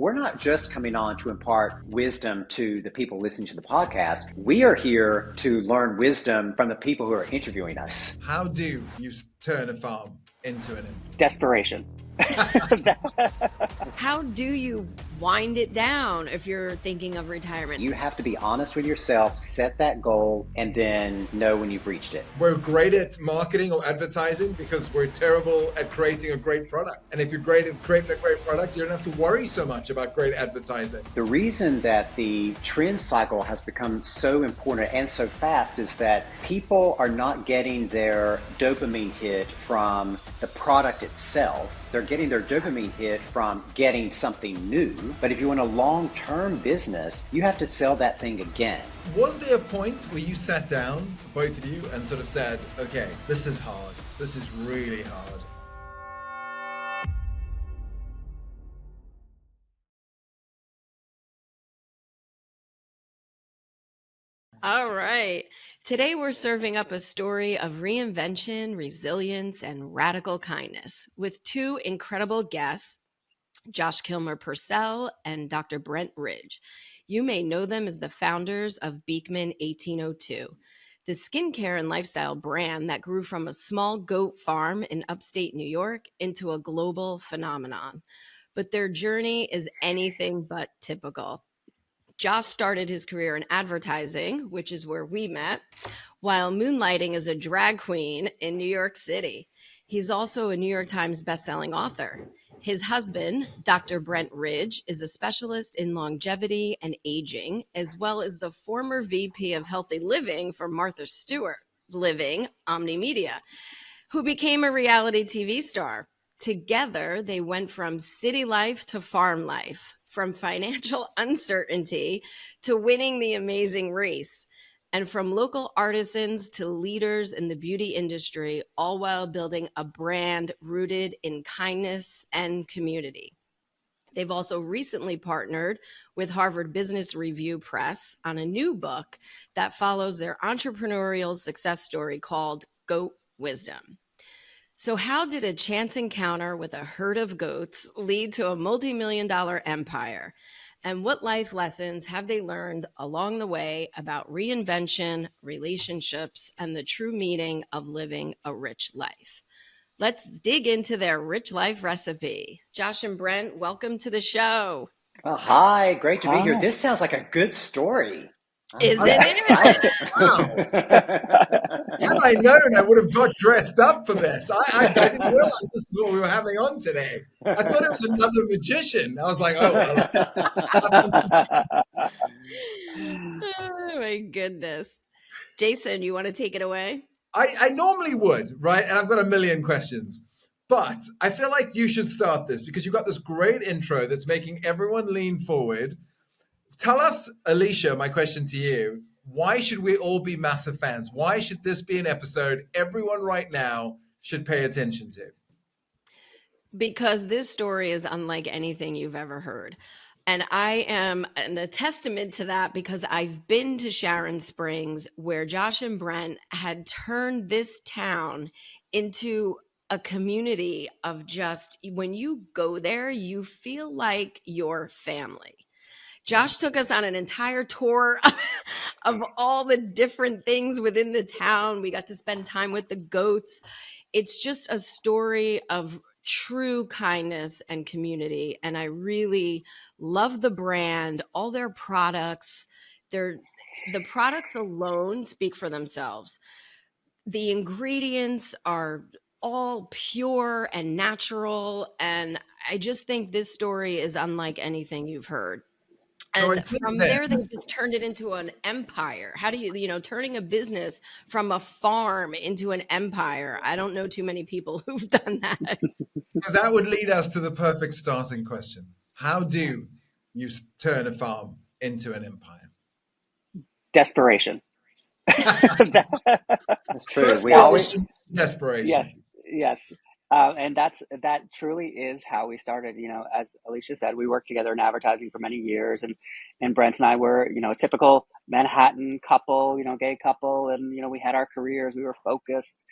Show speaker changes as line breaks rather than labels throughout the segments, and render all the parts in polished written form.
we're not just coming on to impart wisdom to the people listening to the podcast. We are here to learn wisdom from the people who are interviewing us.
How do you turn a farm into an empire?
Desperation.
How do you wind it down if you're thinking of retirement?
You have to be honest with yourself, set that goal, and then know when you've reached it.
We're great at marketing or advertising because we're terrible at creating a great product. And if you're great at creating a great product, you don't have to worry so much about great advertising.
The reason that the trend cycle has become so important and so fast is that people are not getting their dopamine hit from the product itself. They're getting their dopamine hit from getting something new. But if you want a long-term business, you have to sell that thing again.
Was there a point where you sat down, both of you, and sort of said, okay, this is hard. This is really hard.
All right. Today we're serving up a story of reinvention, resilience, and radical kindness with two incredible guests, Josh Kilmer Purcell and Dr. Brent Ridge. You may know them as the founders of Beekman 1802, the skincare and lifestyle brand that grew from a small goat farm in upstate New York into a global phenomenon. But their journey is anything but typical. Josh started his career in advertising, which is where we met, while moonlighting as a drag queen in New York City. He's also a New York Times bestselling author. His husband, Dr. Brent Ridge, is a specialist in longevity and aging, as well as the former VP of Healthy Living for Martha Stewart Living, Omni Media, who became a reality TV star. Together, they went from city life to farm life, from financial uncertainty to winning the amazing race, and from local artisans to leaders in the beauty industry, all while building a brand rooted in kindness and community. They've also recently partnered with Harvard Business Review Press on a new book that follows their entrepreneurial success story called Goat Wisdom. So how did a chance encounter with a herd of goats lead to a multi-million-dollar empire? And what life lessons have they learned along the way about reinvention, relationships, and the true meaning of living a rich life? Let's dig into their rich life recipe. Josh and Brent, welcome to the show.
Well, hi, great to be here. This sounds like a good story.
Isn't it?
Wow. Had I known, I would have got dressed up for this. I didn't realize this is what we were having on today. I thought it was another magician. I was like, oh, well.
Oh, my goodness. Jason, you want to take it away?
I normally would, right? And I've got a million questions. But I feel like you should start this because you've got this great intro that's making everyone lean forward. Tell us, Alicia, my question to you, why should we all be massive fans? Why should this be an episode everyone right now should pay attention to?
Because this story is unlike anything you've ever heard. And I am a testament to that because I've been to Sharon Springs where Josh and Brent had turned this town into a community of just, when you go there, you feel like your family. Josh took us on an entire tour of all the different things within the town. We got to spend time with the goats. It's just a story of true kindness and community. And I really love the brand, all their products. The products alone speak for themselves. The ingredients are all pure and natural. And I just think this story is unlike anything you've heard. And from there, they just turned it into an empire. How do you, turning a business from a farm into an empire? I don't know too many people who've done that.
So that would lead us to the perfect starting question. How do you turn a farm into an empire?
Desperation. That's true.
We always desperation.
Yes. And that truly is how we started. As Alicia said, we worked together in advertising for many years, and Brent and I were, a typical Manhattan couple, gay couple, and we had our careers, we were focused,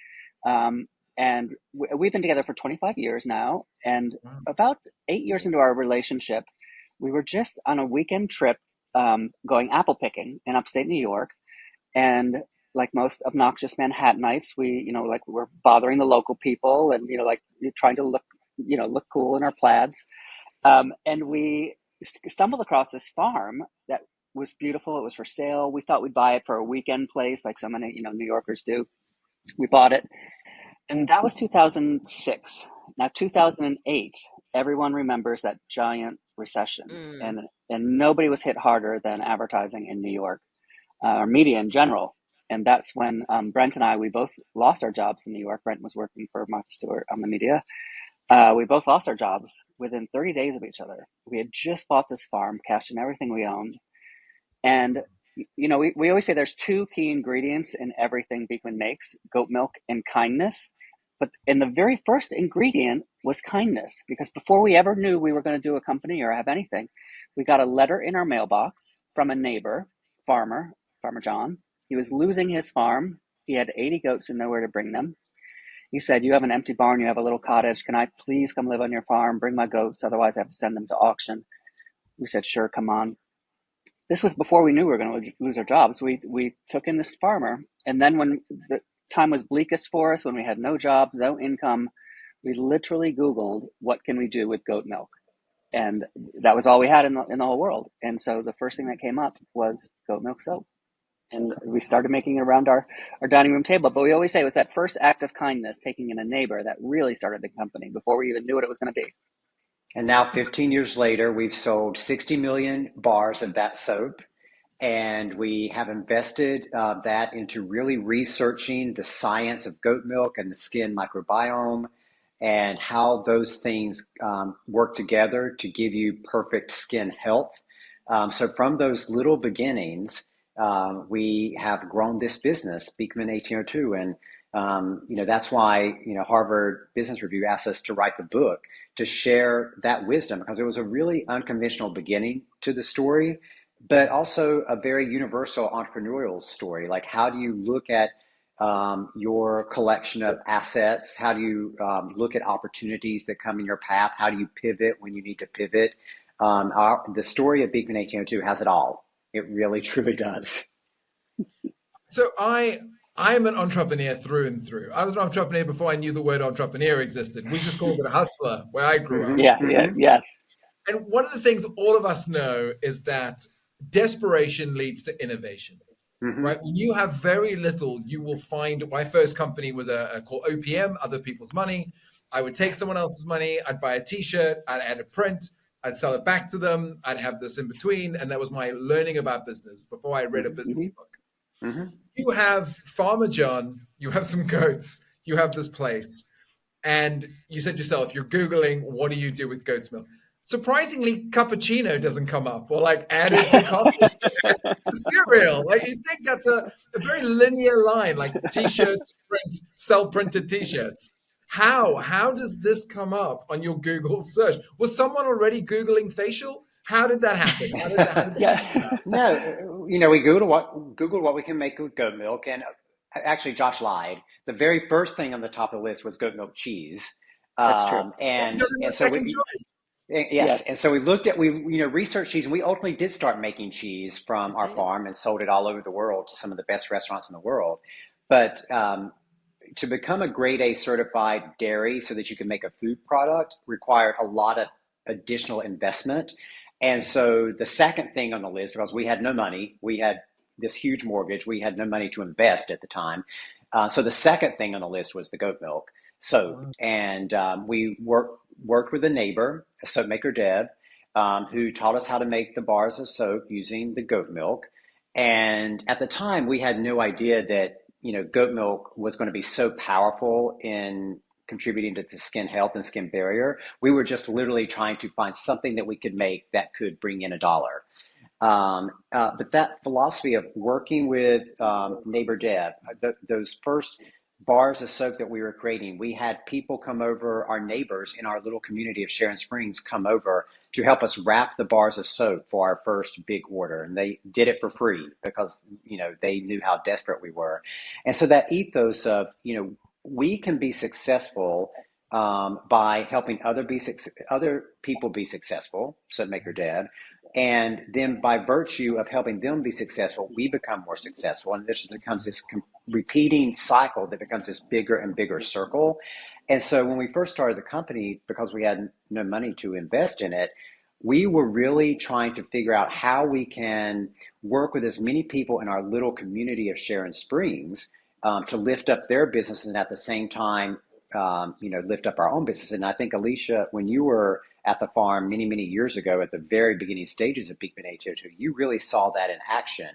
and we've been together for 25 years now. And about 8 years into our relationship,
we were just on a weekend trip going apple picking in upstate New York. And like most obnoxious Manhattanites, we, like we were bothering the local people and, like trying to look cool in our plaids. And we stumbled across this farm that was beautiful. It was for sale. We thought we'd buy it for a weekend place like so many, New Yorkers do. We bought it. And that was 2006. Now, 2008, everyone remembers that giant recession. And nobody was hit harder than advertising in New York, or media in general. And that's when Brent and I, we both lost our jobs in New York. Brent was working for Martha Stewart on the media. We both lost our jobs within 30 days of each other. We had just bought this farm, cashed in everything we owned. And, we always say there's two key ingredients in everything Beekman makes, goat milk and kindness. But in the very first ingredient was kindness, because before we ever knew we were going to do a company or have anything, we got a letter in our mailbox from a neighbor, Farmer John. He was losing his farm. He had 80 goats and nowhere to bring them. He said, "You have an empty barn, you have a little cottage. Can I please come live on your farm, bring my goats? Otherwise I have to send them to auction." We said, "Sure, come on." This was before we knew we were going to lose our jobs. We took in this farmer. And then when the time was bleakest for us, when we had no jobs, no income, we literally Googled, what can we do with goat milk? And that was all we had in the whole world. And so the first thing that came up was goat milk soap. And we started making it around our dining room table. But we always say it was that first act of kindness, taking in a neighbor, that really started the company before we even knew what it was going to be.
And now 15 years later, we've sold 60 million bars of that soap. And we have invested that into really researching the science of goat milk and the skin microbiome and how those things work together to give you perfect skin health. So from those little beginnings, we have grown this business, Beekman 1802. And, that's why, Harvard Business Review asked us to write the book to share that wisdom, because it was a really unconventional beginning to the story, but also a very universal entrepreneurial story. Like, how do you look at your collection of assets? How do you look at opportunities that come in your path? How do you pivot when you need to pivot? The story of Beekman 1802 has it all. It really, truly does.
So I'm an entrepreneur through and through. I was an entrepreneur before I knew the word entrepreneur existed. We just called it a hustler where I grew up.
Yes.
And one of the things all of us know is that desperation leads to innovation, right? When you have very little, you will find. My first company was called OPM, Other People's Money. I would take someone else's money, I'd buy a t-shirt, I'd add a print, I'd sell it back to them, I'd have this in between. And that was my learning about business before I read a business book. You have Farmer John, you have some goats, you have this place. And you said yourself, you're Googling, what do you do with goat's milk? Surprisingly, cappuccino doesn't come up, or like added to coffee. Cereal. Like, you think that's a very linear line, like t-shirts, print, sell printed t-shirts. How does this come up on your Google search? Was someone already Googling facial? How did that happen? How did that
No, we Googled what we can make with goat milk, and actually, Josh lied. The very first thing on the top of the list was goat milk cheese.
That's true.
And so
second choice.
Yes. And so we researched cheese, and we ultimately did start making cheese from our farm and sold it all over the world to some of the best restaurants in the world. But to become a grade A certified dairy so that you can make a food product required a lot of additional investment. And so the second thing on the list, because we had no money, we had this huge mortgage, we had no money to invest at the time. So the second thing on the list was the goat milk soap. And we worked with a neighbor, a soap maker, Deb, who taught us how to make the bars of soap using the goat milk. And at the time, we had no idea that, goat milk was going to be so powerful in contributing to the skin health and skin barrier. We were just literally trying to find something that we could make that could bring in $1. But that philosophy of working with neighbor Deb, those first bars of soap that we were creating, we had people come over, our neighbors in our little community of Sharon Springs come over to help us wrap the bars of soap for our first big order. And they did it for free because, they knew how desperate we were. And so that ethos of, we can be successful by helping other people be successful, said Maker Dad. And then by virtue of helping them be successful, we become more successful. And this becomes this repeating cycle that becomes this bigger and bigger circle. And so when we first started the company, because we had no money to invest in it, we were really trying to figure out how we can work with as many people in our little community of Sharon Springs to lift up their businesses and at the same time, lift up our own business. And I think, Alicia, when you were at the farm many, many years ago at the very beginning stages of Beekman 1802, you really saw that in action.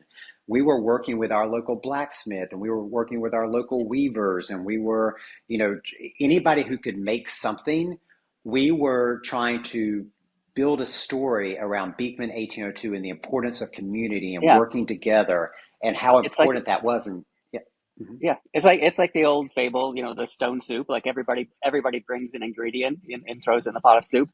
We were working with our local blacksmith and we were working with our local weavers and we were, anybody who could make something, we were trying to build a story around Beekman 1802 and the importance of community and
Yeah.
working together and how
It's like,
important that was. And yeah. Mhm.
yeah, it's like the old fable, the stone soup. Like everybody brings an ingredient and throws in the pot of soup.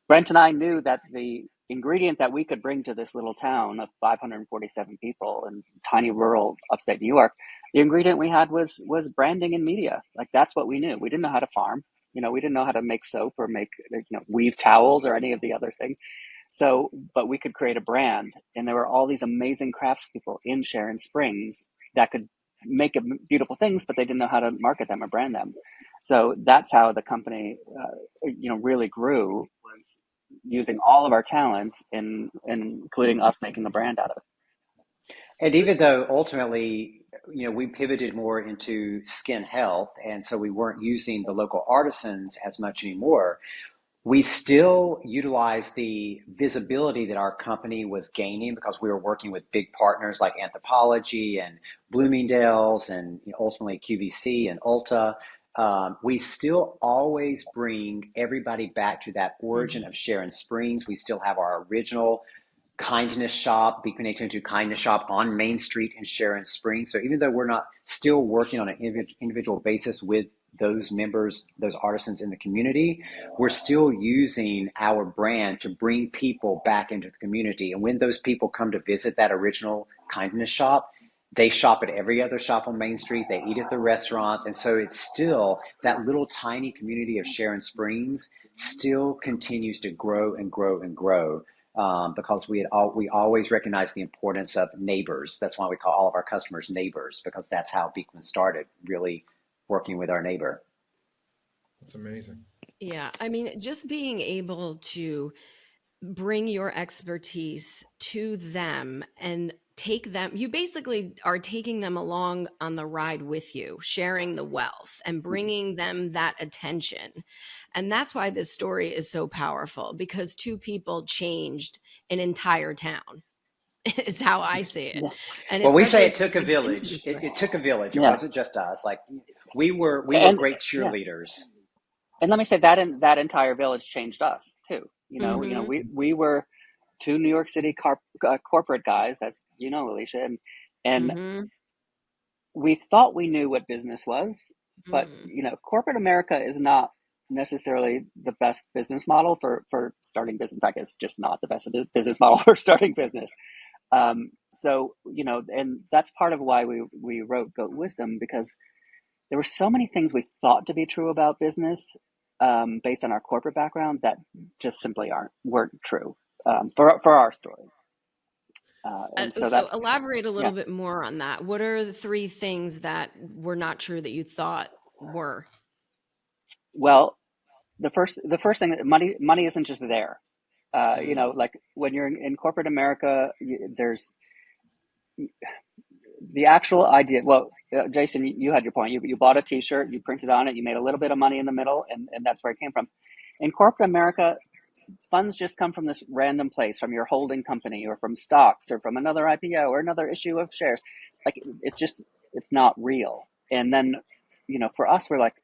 Brent and I knew that the ingredient that we could bring to this little town of 547 people in tiny rural upstate New York, the ingredient we had was branding and media. Like that's what we knew. We didn't know how to farm. We didn't know how to make soap or make weave towels or any of the other things. So, but we could create a brand, and there were all these amazing craftspeople in Sharon Springs that could make beautiful things, but they didn't know how to market them or brand them. So that's how the company, really grew, was using all of our talents and including us making a brand out of it.
And even though ultimately, we pivoted more into skin health, and so we weren't using the local artisans as much anymore, we still utilized the visibility that our company was gaining because we were working with big partners like Anthropologie and Bloomingdale's and ultimately QVC and Ulta. We still always bring everybody back to that origin of Sharon Springs. We still have our original kindness shop, Beekman 1802 kindness shop on Main Street in Sharon Springs. So even though we're not still working on an individual basis with those members, those artisans in the community, we're still using our brand to bring people back into the community. And when those people come to visit that original kindness shop, they shop at every other shop on Main Street. They eat at the restaurants. And so it's still that little tiny community of Sharon Springs still continues to grow and grow and grow. Because we always recognize the importance of neighbors. That's why we call all of our customers neighbors, because that's how Beekman started, really working with our neighbor.
That's amazing.
Yeah. I mean, just being able to bring your expertise to them and take them, you basically are taking them along on the ride with you, sharing the wealth and bringing them that attention. And that's why this story is so powerful, because two people changed an entire town is how I see it.
Yeah.
And
Well, we say
especially
it took a village. It took a village. It
Yeah.
wasn't just us. Like we were
And
great
yeah.
cheerleaders.
And let me say that entire village changed us too. We were two New York City corporate guys. That's Alicia, and we thought we knew what business was, but corporate America is not necessarily the best business model for starting business. In fact, it's just not the best business model for starting business. So and that's part of why we wrote Goat Wisdom, because there were so many things we thought to be true about business, based on our corporate background, that just simply weren't true for our story. And so that's
elaborate a little bit more on that. What are the three things that were not true that you thought were?
Well, the first thing, that money isn't just there. Like when you're in corporate America, there's the actual idea. Well, Jason, you had your point. You bought a T-shirt, you printed on it, you made a little bit of money in the middle, and that's where it came from. In corporate America, funds just come from this random place, from your holding company or from stocks or from another IPO or another issue of shares. Like it's not real. And then, for us, we're like,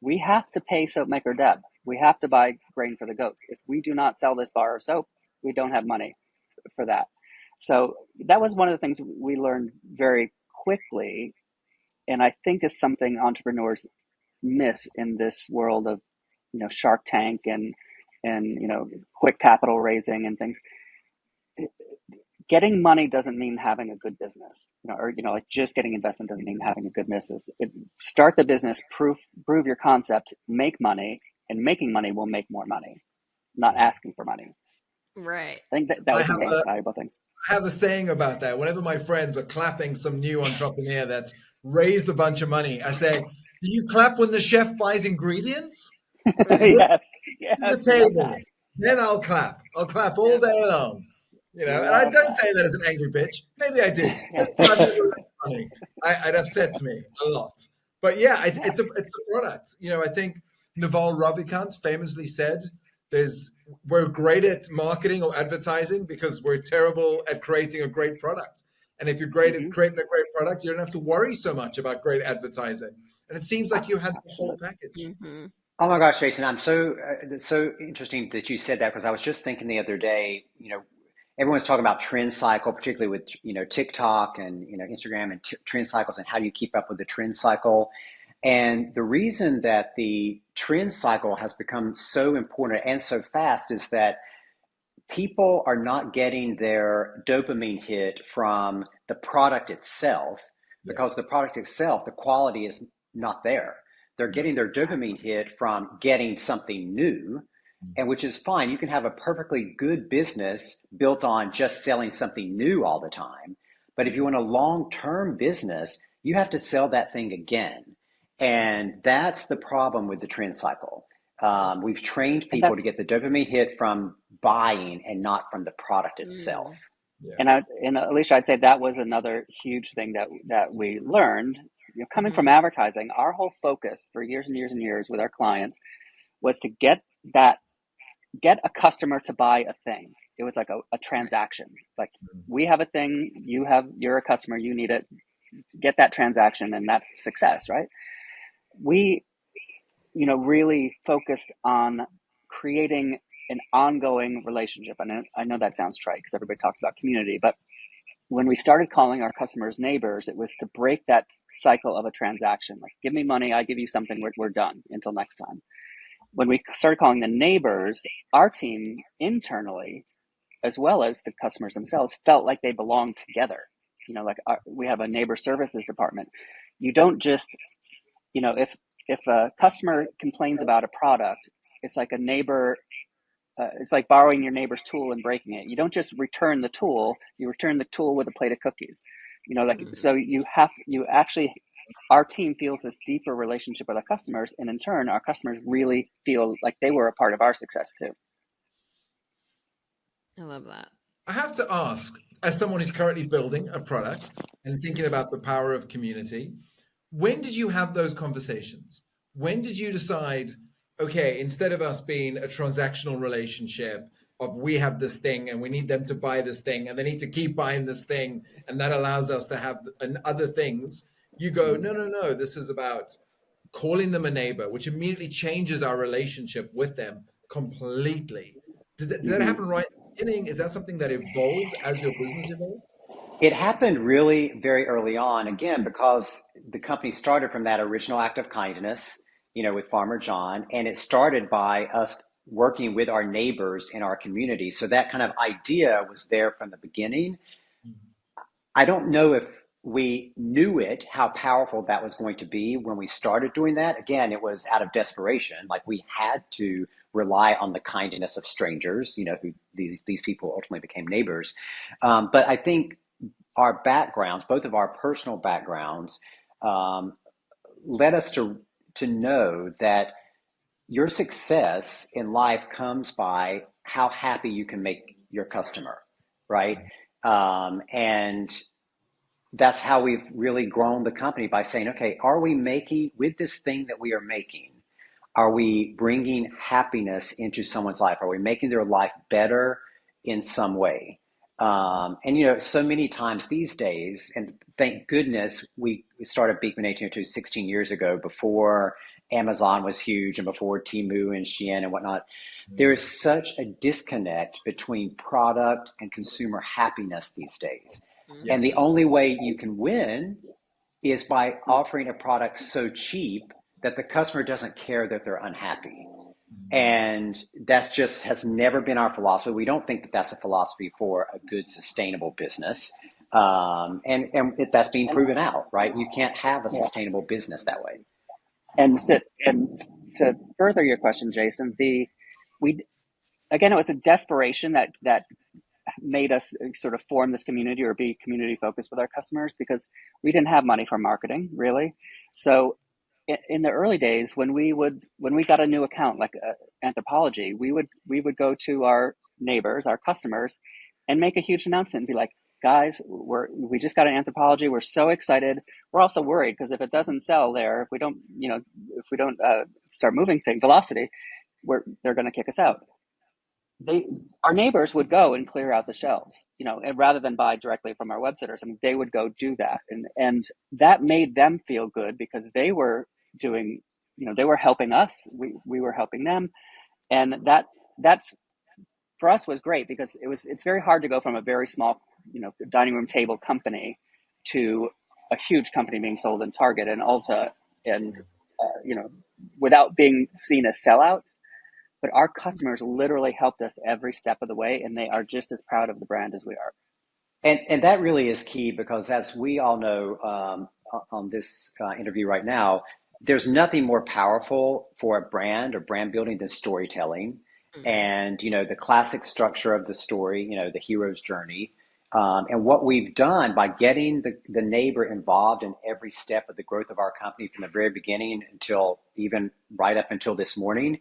we have to pay soap maker Deb. We have to buy grain for the goats. If we do not sell this bar of soap, we don't have money for that. So that was one of the things we learned very quickly, and I think is something entrepreneurs miss in this world of Shark Tank and quick capital raising and things. getting money doesn't mean having a good business, or like just getting investment doesn't mean having a good business. Start the business, prove your concept, make money, and making money will make more money, not asking for money.
Right.
I think that
I
was
have
one of the most valuable things.
I have a saying about that. Whenever my friends are clapping some new entrepreneur that's raised a bunch of money, I say, "Do you clap when the chef buys ingredients?
Yes,
The
I love
table,
that.
then I'll clap. I'll clap all day long." And I
Love
don't
that.
say that as an angry bitch. Maybe I do. Every time people raise money, it upsets me a lot. But yeah,
Yeah.
it's the product. I think Naval Ravikant famously said, we're great at marketing or advertising because we're terrible at creating a great product. And if you're great at creating a great product, you don't have to worry so much about great advertising. And it seems like you had the whole
Absolutely.
package.
Mm-hmm.
Oh my gosh, Jason, I'm so interesting that you said that because I was just thinking the other day, everyone's talking about trend cycle, particularly with, TikTok and, Instagram and trend cycles and how do you keep up with the trend cycle. And the reason that the trend cycle has become so important and so fast is that people are not getting their dopamine hit from the product itself
Yeah.
because the product itself, the quality is not there. They're getting their dopamine hit from getting something new, and which is fine. You can have a perfectly good business built on just selling something new all the time. But if you want a long-term business, you have to sell that thing again. And that's the problem with the trend cycle. We've trained
And
people to
that's
get the dopamine hit from buying and not from the product itself.
Mm.
Yeah.
and Alicia, I'd say that was another huge thing that we learned. Coming from
Mm-hmm.
advertising, our whole focus for years and years and years with our clients was to get a customer to buy a thing. It was like a transaction. Like, we have a thing, you're a customer, you need it, get that transaction, and that's success, right? We, really focused on creating an ongoing relationship. I know that sounds trite because everybody talks about community, but when we started calling our customers neighbors, it was to break that cycle of a transaction. Like, give me money, I give you something, we're done until next time. When we started calling them neighbors, our team internally, as well as the customers themselves, felt like they belonged together. We have a neighbor services department. You don't just, if a customer complains about a product, it's like a neighbor. It's like borrowing your neighbor's tool and breaking it. You don't just return the tool; you return the tool with a plate of cookies. So you actually. Our team feels this deeper relationship with our customers, and in turn, our customers really feel like they were a part of our success too.
I love that.
I have to ask, as someone who's currently building a product and thinking about the power of community, when did you have those conversations? When did you decide, okay, instead of us being a transactional relationship of we have this thing and we need them to buy this thing and they need to keep buying this thing and that allows us to have other things, you go, no, this is about calling them a neighbor, which immediately changes our relationship with them completely. Did that
Mm-hmm.
happen right at the beginning? Is that something that evolved as your business evolved?
It happened really very early on, again, because the company started from that original act of kindness, with Farmer John, and it started by us working with our neighbors in our community. So that kind of idea was there from the beginning. I don't know if we knew how powerful that was going to be when we started doing that. Again, it was out of desperation. Like, we had to rely on the kindness of strangers, who these people ultimately became neighbors. But I think our backgrounds, both of our personal backgrounds, led us to know that your success in life comes by how happy you can make your customer, right? And that's how we've really grown the company, by saying, okay, are we making, with this thing that we are making, are we bringing happiness into someone's life? Are we making their life better in some way? And so many times these days, and thank goodness we started Beekman 1802's 16 years ago, before Amazon was huge and before Temu and Shein and whatnot. There is such a disconnect between product and consumer happiness these days.
Yeah.
And the only way you can win is by offering a product so cheap that the customer doesn't care that they're unhappy. And that's just has never been our philosophy. We don't think that that's a philosophy for a good, sustainable business. That's being
And
proven out, right? You can't have a
yeah,
sustainable business that way.
and to further your question, Jason, the we again, it was a desperation that made us sort of form this community or be community focused with our customers, because we didn't have money for marketing really. So in the early days, when we got a new account like Anthropology, we would go to our neighbors, our customers, and make a huge announcement and be like, guys, we just got an Anthropology, we're so excited. We're also worried because if it doesn't sell there, if we don't start moving thing velocity, they're going to kick us out. They Our neighbors would go and clear out the shelves, and rather than buy directly from our websitters, I mean, they would go do that, and that made them feel good because they were doing, they were helping us, we were helping them, and that's for us was great because it's very hard to go from a very small, dining room table company to a huge company being sold in Target and Ulta, and without being seen as sellouts. But our customers literally helped us every step of the way, and they are just as proud of the brand as we are.
And that really is key because, as we all know, on this interview right now, there's nothing more powerful for a brand or brand building than storytelling.
Mhm.
And, the classic structure of the story, the hero's journey. And what we've done by getting the neighbor involved in every step of the growth of our company from the very beginning until even right up until this morning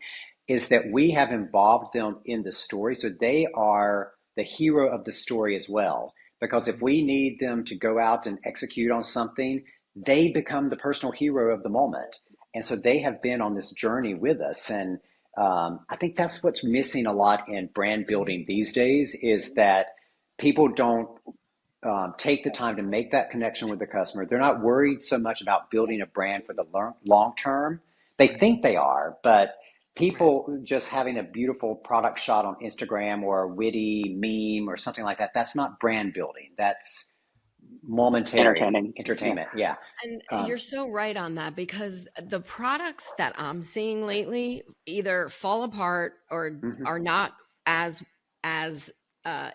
is that we have involved them in the story. So they are the hero of the story as well. Because if we need them to go out and execute on something, they become the personal hero of the moment. And so they have been on this journey with us. And I think that's what's missing a lot in brand building these days is that people don't take the time to make that connection with the customer. They're not worried so much about building a brand for the long term. They
Right.
think they are, but
Right.
people just having a beautiful product shot on Instagram or a witty meme or something like that, that's not brand building. That's momentary
Entertaining. Yeah.
entertainment. Yeah.
And
Um,
you're so right on that because the products that I'm seeing lately either fall apart or
mhm,
are not as as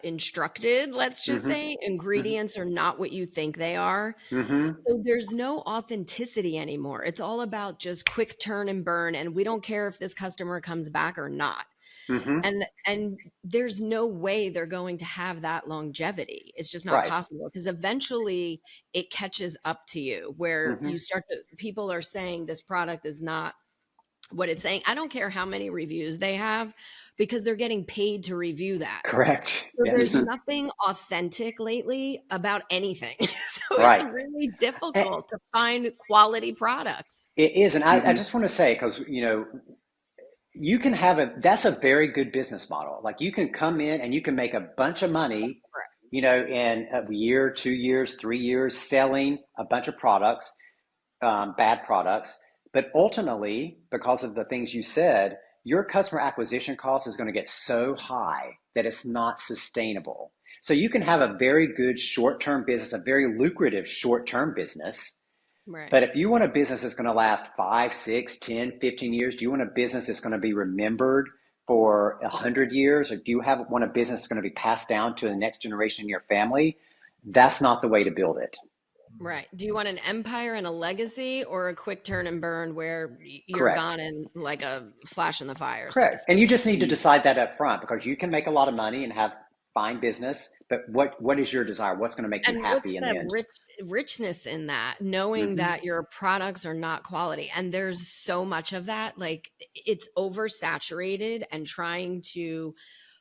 instructed, let's just
mhm,
say.
mhm,
Ingredients are not what you think they are.
mhm.
So there's no authenticity anymore. It's all about just quick turn and burn, and we don't care if this customer comes back or not.
Mhm.
And there's no way they're going to have that longevity. It's just not
Right.
possible because eventually it catches up to you where you
Mhm.
start to people are saying this product is not what it's saying. I don't care how many reviews they have because they're getting paid to review that.
Correct.
So there's
Yes.
nothing authentic lately about anything. So it's
Right.
really
And
difficult to find quality products.
it is. And I
Hmm.
just want to say, because, you can have that's a very good business model. Like you can come in and you can make a bunch of money,
Correct.
in a year, 2 years, 3 years, selling a bunch of products, bad products. But ultimately, because of the things you said, your customer acquisition cost is going to get so high that it's not sustainable. So you can have a very good short term business, a very lucrative short term business.
Right.
But if you want a business that's going to last 5, 6, 10, 15 years, do you want a business that's going to be remembered for 100 years? Or do you want a business that's going to be passed down to the next generation in your family? That's not the way to build it.
Right. Do you want an empire and a legacy or a quick turn and burn where you're
Correct.
gone in like a flash in the fire, so to
Correct. And
speak?
you just need to decide that up front because you can make a lot of money and have fine business. But what is your desire? What's going to make you
And what's
happy in the
that
end?
richness in that, knowing
Hmm.
that your products are not quality? And there's so much of that. Like it's oversaturated and trying to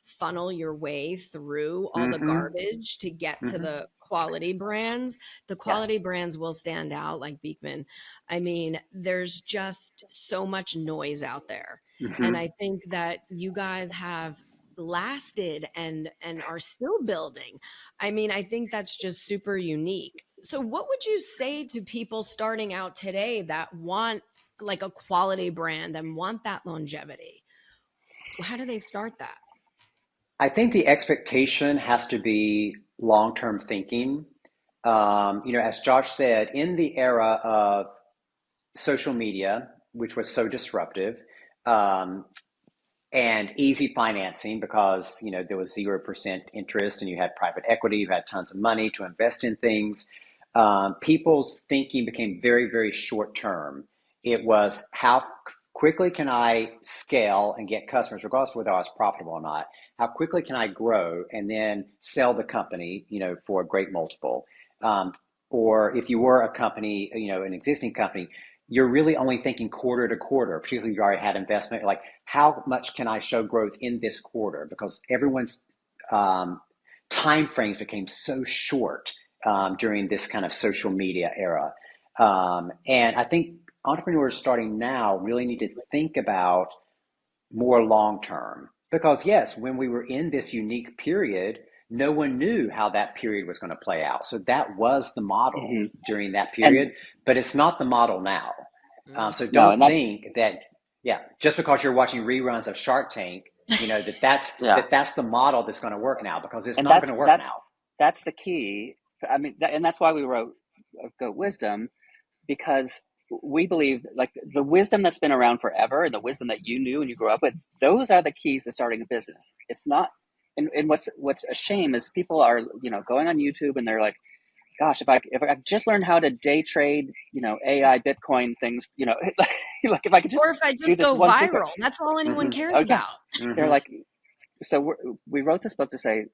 funnel your way through all the
Hmm.
garbage to get to
Hmm.
the quality brands. The
Yeah.
quality brands will stand out like Beekman. I mean, there's just so much noise out there. And
Hmm.
I think that you guys have lasted and are still building. I mean, I think that's just super unique. So, what would you say to people starting out today that want like a quality brand and want that longevity? How do they start that?
I think the expectation has to be long-term thinking. As Josh said, in the era of social media, which was so disruptive, um, and easy financing because, there was 0% interest and you had private equity, you had tons of money to invest in things. People's thinking became very, very short term. It was how quickly can I scale and get customers, regardless of whether I was profitable or not? How quickly can I grow and then sell the company, for a great multiple? Or if you were a company, an existing company, you're really only thinking quarter to quarter, particularly if you already had investment, like how much can I show growth in this quarter? Because everyone's time frames became so short during this kind of social media era. And I think entrepreneurs starting now really need to think about more long term. Because yes, when we were in this unique period, no one knew how that period was going to play out. So that was the model during that period,
And
but it's not the model now. So
no,
don't think that, just because you're watching reruns of Shark Tank,
yeah,
that's the model that's going to work now, because it's
and
not going to work now.
that's the key. I mean, and that's why we wrote Goat Wisdom, because we believe like the wisdom that's been around forever and the wisdom that you knew and you grew up with, those are the keys to starting a business. It's not, and what's a shame is people are, going on YouTube and they're like, gosh, if I just learned how to day trade, AI, Bitcoin things, like if I could just
Or if I
do
just
this
go
one secret.
viral, that's all anyone cares
Oh
about.
yes, they're like, so we wrote this book to say,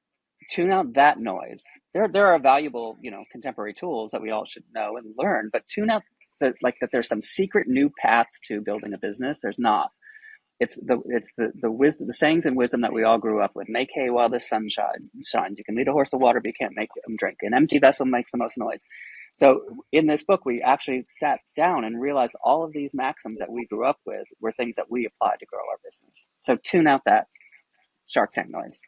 tune out that noise. There are valuable, contemporary tools that we all should know and learn, but tune out that there's some secret new path to building a business. There's not. It's the wisdom, the sayings and wisdom that we all grew up with. Make hay while the sun shines. You can lead a horse to water, but you can't make him drink. An empty vessel makes the most noise. So in this book, we actually sat down and realized all of these maxims that we grew up with were things that we applied to grow our business. So tune out that Shark Tank noise.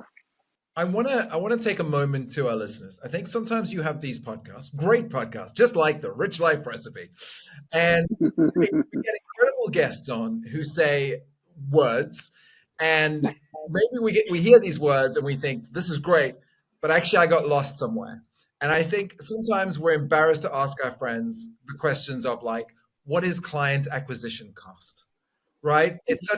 I want to take a moment to our listeners. I think sometimes you have these podcasts, great podcasts, just like the Rich Life Recipe, and we get incredible guests on who say words, and maybe we hear these words and we think this is great, but actually I got lost somewhere. And I think sometimes we're embarrassed to ask our friends the questions of like, what is client acquisition cost? Right? It's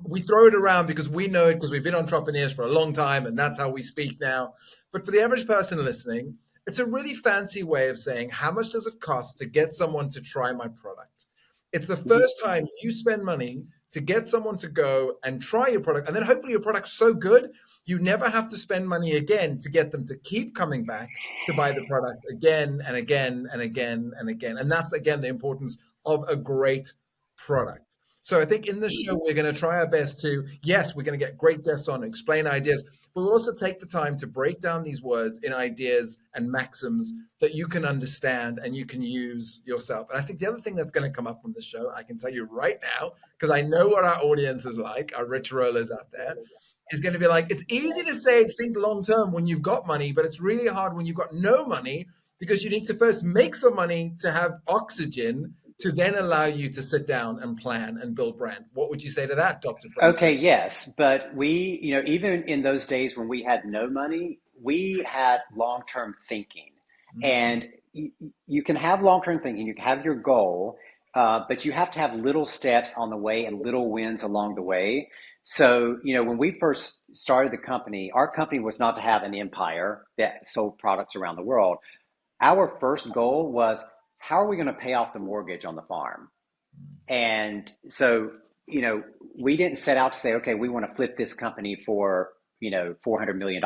we throw it around because we know it because we've been entrepreneurs for a long time and that's how we speak now. But for the average person listening, it's a really fancy way of saying, how much does it cost to get someone to try my product? It's the first time you spend money to get someone to go and try your product. And then hopefully your product's so good, you never have to spend money again to get them to keep coming back to buy the product again and again and again and again. And that's, again, the importance of a great product. So I think in this show, we're going to try our best to, yes, we're going to get great guests on and explain ideas, but we'll also take the time to break down these words in ideas and maxims that you can understand and you can use yourself. And I think the other thing that's going to come up from this show, I can tell you right now, because I know what our audience is like, our rich rollers out there, is going to be like, it's easy to say, think long-term when you've got money, but it's really hard when you've got no money, because you need to first make some money to have oxygen to then allow you to sit down and plan and build brand. What would you say to that, Dr. Brand?
Okay, yes. But we, even in those days when we had no money, we had long-term thinking. And you can have long-term thinking, you can have your goal, but you have to have little steps on the way and little wins along the way. So, when we first started the company, our company was not to have an empire that sold products around the world. Our first goal was, how are we going to pay off the mortgage on the farm? And so, we didn't set out to say, okay, we want to flip this company for, $400 million.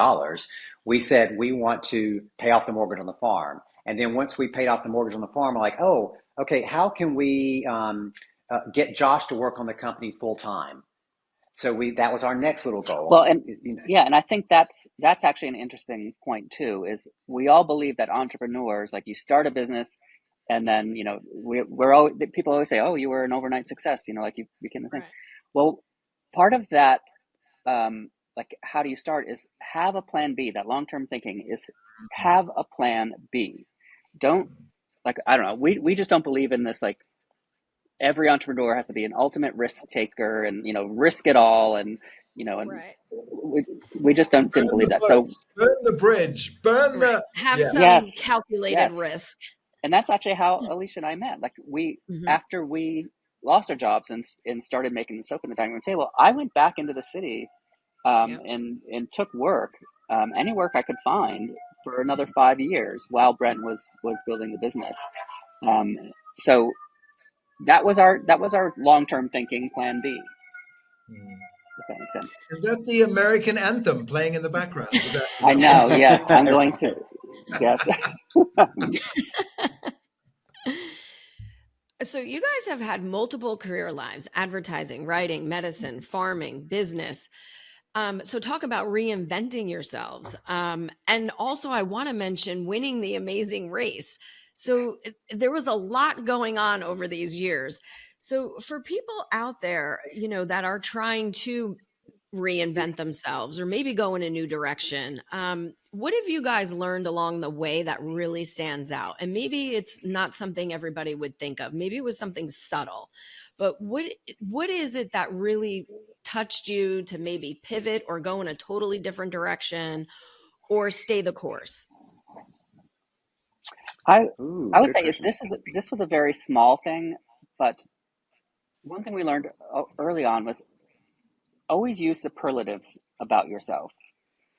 We said, we want to pay off the mortgage on the farm. And then once we paid off the mortgage on the farm, we're like, oh, okay, how can we get Josh to work on the company full time? So that was our next little goal.
Well, and and I think that's actually an interesting point too, is we all believe that entrepreneurs, like you start a business and then, people always say, oh, you were an overnight success, like you became this thing.
Right.
Well, part of that, like how do you start is have a plan B. That long-term thinking is have a plan B. Don't I don't know. We just don't believe in this, like, every entrepreneur has to be an ultimate risk taker and, risk it all. And, and
Right.
we just didn't believe that. So
burn the bridge, burn the,
have some calculated
Yes.
risk.
And that's actually how Alicia and I met. Like after we lost our jobs and started making the soap in the dining room table, I went back into the city and took work, any work I could find, for another 5 years while Brent was building the business. So that was our long-term thinking, plan B, if that makes sense.
Is that the American anthem playing in the background?
I know. Yes, I'm going to. Yes.
So you guys have had multiple career lives: advertising, writing, medicine, farming, business. So talk about reinventing yourselves. And also I want to mention winning the Amazing Race. So there was a lot going on over these years. So for people out there, that are trying to reinvent themselves or maybe go in a new direction, what have you guys learned along the way that really stands out? And maybe it's not something everybody would think of. Maybe it was something subtle, but what is it that really touched you to maybe pivot or go in a totally different direction or stay the course?
I would say this was a very small thing, but one thing we learned early on was always use superlatives about yourself.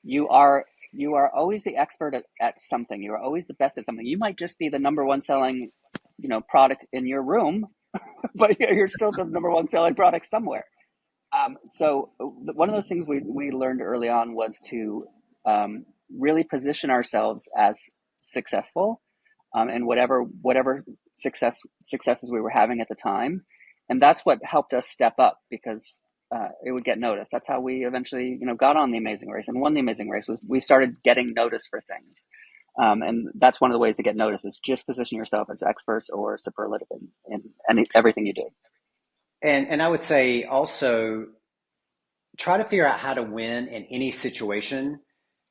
You are always the expert at something. You are always the best at something. You might just be the number one selling, product in your room, but you're still the number one selling product somewhere. So one of those things we learned early on was to really position ourselves as successful, and whatever successes we were having at the time, and that's what helped us step up, because it would get noticed. That's how we eventually, got on the Amazing Race and won the Amazing Race. Was we started getting noticed for things, and that's one of the ways to get noticed, is just position yourself as experts or superlative in everything you do.
And I would say also try to figure out how to win in any situation.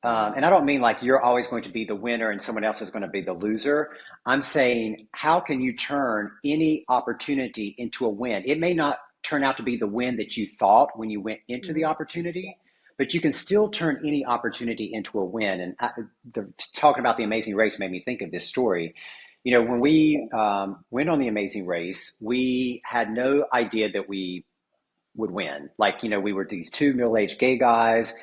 And I don't mean like you're always going to be the winner and someone else is going to be the loser. I'm saying, how can you turn any opportunity into a win? It may not turn out to be the win that you thought when you went into the opportunity, but you can still turn any opportunity into a win. And talking about the Amazing Race made me think of this story. When we went on the Amazing Race, we had no idea that we would win. Like, we were these two middle-aged gay guys.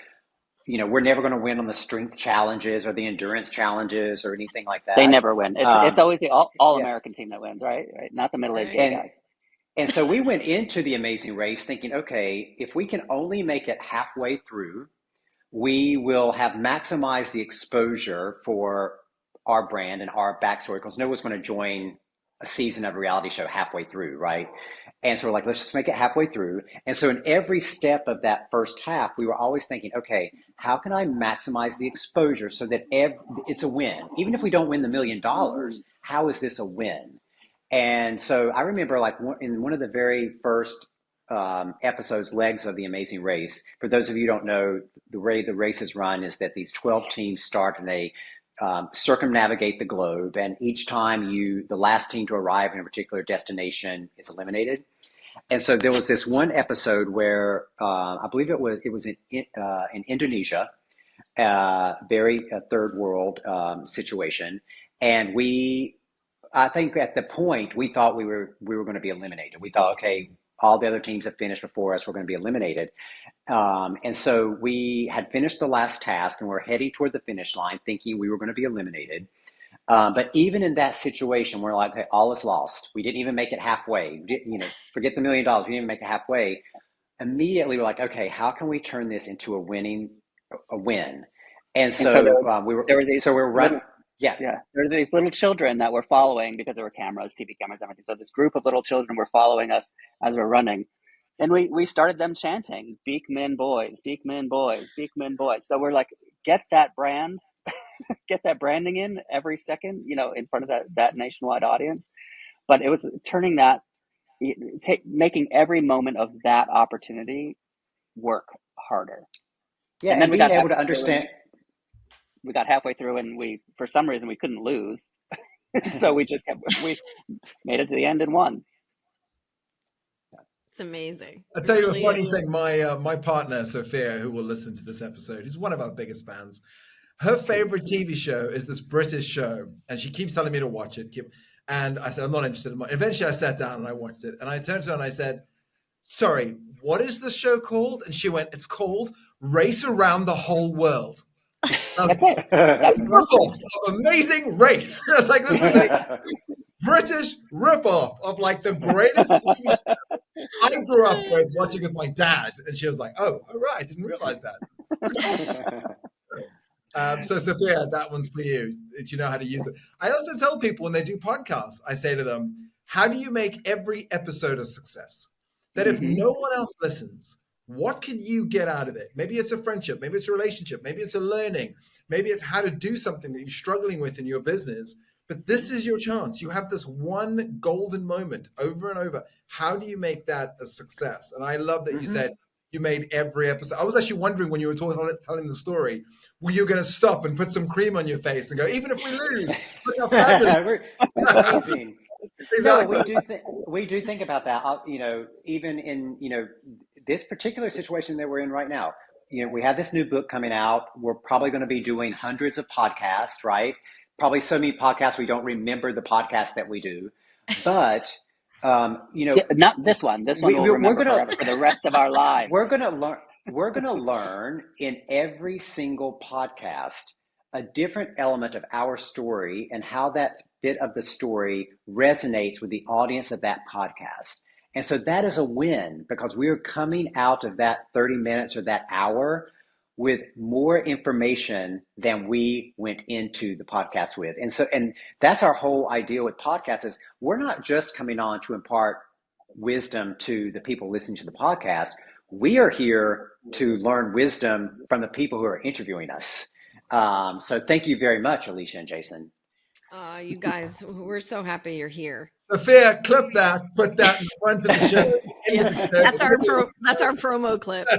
We're never going to win on the strength challenges or the endurance challenges or anything like that.
They never win. It's always the all-American team that wins, right? Not the middle-aged gay guys.
And so we went into the Amazing Race thinking, okay, if we can only make it halfway through, we will have maximized the exposure for our brand and our backstory, because no one's going to join a season of a reality show halfway through, right? And so we're like, let's just make it halfway through. And so in every step of that first half, we were always thinking, okay, how can I maximize the exposure so that it's a win? Even if we don't win the $1 million, how is this a win? And so I remember, like, in one of the very first episodes, legs of the Amazing Race, for those of you who don't know, the way the race is run is that these 12 teams start and they circumnavigate the globe, and each time the last team to arrive in a particular destination is eliminated. And so there was this one episode where I believe it was in Indonesia, very third world situation, and I think at the point we thought we were going to be eliminated. We thought, okay, all the other teams have finished before us, we're going to be eliminated. And so we had finished the last task and we're heading toward the finish line thinking we were going to be eliminated. But even in that situation, we're like, okay, all is lost. We didn't even make it halfway. Forget the $1 million. We didn't even make it halfway. Immediately, we're like, okay, how can we turn this into a win? And so we're running. Yeah.
There were these little children that were following, because there were cameras, TV cameras, everything. So this group of little children were following us as we're running. And we started them chanting, Beekman boys, Beekman boys, Beekman boys. So we're like, get that brand, get that branding in every second, in front of that nationwide audience. But it was turning making every moment of that opportunity work harder.
Yeah, and being able to understand.
We got halfway through and for some reason, we couldn't lose. So we made it to the end and won.
It's amazing.
I'll tell you a funny thing. My partner, Sophia, who will listen to this episode, is one of our biggest fans. Her favorite TV show is this British show, and she keeps telling me to watch it. And I said, I'm not interested in eventually I sat down and I watched it. And I turned to her and I said, sorry, what is the show called? And she went, it's called Race Around the Whole World.
That's it. That's
Rip-off of Amazing Race. I was like, this is a British rip-off of like the greatest TV show I grew up with watching with my dad. And she was like, oh, all right, I didn't realize that. So Sophia, that one's for you. That you know how to use it. I also tell people when they do podcasts, I say to them, how do you make every episode a success? That if no one else listens, what can you get out of it? Maybe it's a friendship, maybe it's a relationship, maybe it's a learning, maybe it's how to do something that you're struggling with in your business. But this is your chance. You have this one golden moment over and over. How do you make that a success? And I love that you said you made every episode. I was actually wondering when you were telling the story, were you going to stop and put some cream on your face and go, even if we lose, look how fabulous.
We're amazing.
Exactly.
No, we do think about that. Even in this particular situation that we're in right now. We have this new book coming out. We're probably going to be doing hundreds of podcasts, right? Probably so many podcasts we don't remember the podcast that we do, but.
not this one. This one we'll remember forever for the rest of our lives.
We're gonna learn in every single podcast a different element of our story and how that bit of the story resonates with the audience of that podcast. And so that is a win because we are coming out of that 30 minutes or that hour with more information than we went into the podcast with. And that's our whole idea with podcasts is we're not just coming on to impart wisdom to the people listening to the podcast. We are here to learn wisdom from the people who are interviewing us. So thank you very much, Alicia and Jason.
You guys, we're so happy you're here.
Sophia, clip that, put that in front of the show.
That's our promo clip.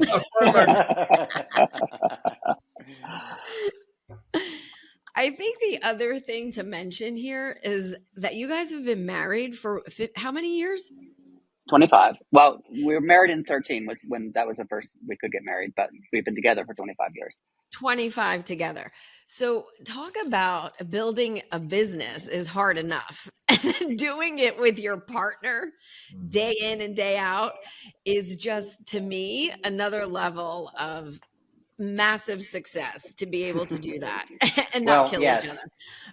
I think the other thing to mention here is that you guys have been married for how many years?
25. Well, we were married in 13 was when that was the first we could get married, but we've been together for 25 years.
25 together. So talk about building a business is hard enough. Doing it with your partner day in and day out is just, to me, another level of massive success to be able to do that and not kill each other.